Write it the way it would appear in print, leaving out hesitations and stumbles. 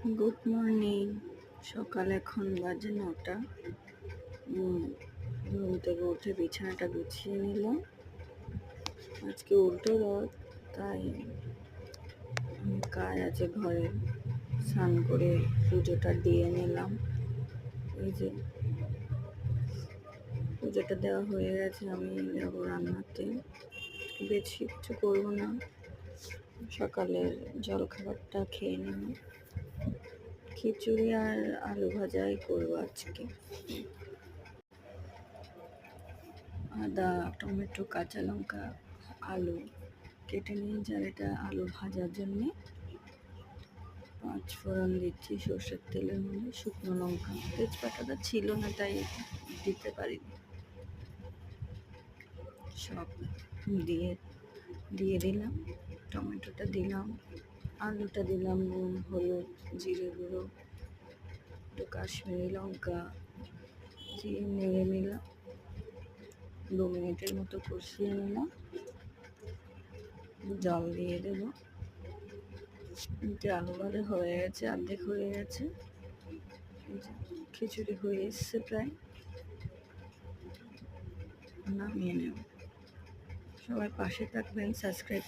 Good morning. সকাল এখন বাজে 9টা। ঘুম থেকে উঠে বিছানাটা গুছিয়ে নিলাম। আজকে উল্টো রথ, তাই কাজ আছে ঘরে। স্নান করে পুজোটা দিয়ে নিলাম। এই যে পুজোটা দেওয়া হয়ে গেছে, আমি যাবো রান্নাতে। বেশি কিছু করবো না, সকালের জলখাবারটা খেয়ে নেব। খিচুড়ি আর আলু ভাজাই করবো আজকে। আদা, টমেটো, কাঁচা লঙ্কা, আলু কেটে নিয়ে এটা আলু ভাজার জন্যে 5 ফোড়ন দিচ্ছি সর্ষের তেলের মধ্যে। শুকনো লঙ্কা, তেজপাতাটা ছিল না তাই দিতে পারিনি। সব দিয়ে দিলাম। টমেটোটা দিলাম, আলুটা দিলাম, নুন, হলুদ, জিরে গুঁড়ো, একটু কাশ্মীরি লঙ্কা দিয়ে নেড়ে নিলাম। 2 মিনিটের মতো কষিয়ে নিলাম। জল দিয়ে দেবো। আলু ভাজা হয়ে গেছে, অর্ধেক হয়ে গেছে। খিচুড়ি হয়ে এসছে প্রায়, নামিয়ে নেব। সবাই পাশে থাকবেন, সাবস্ক্রাইব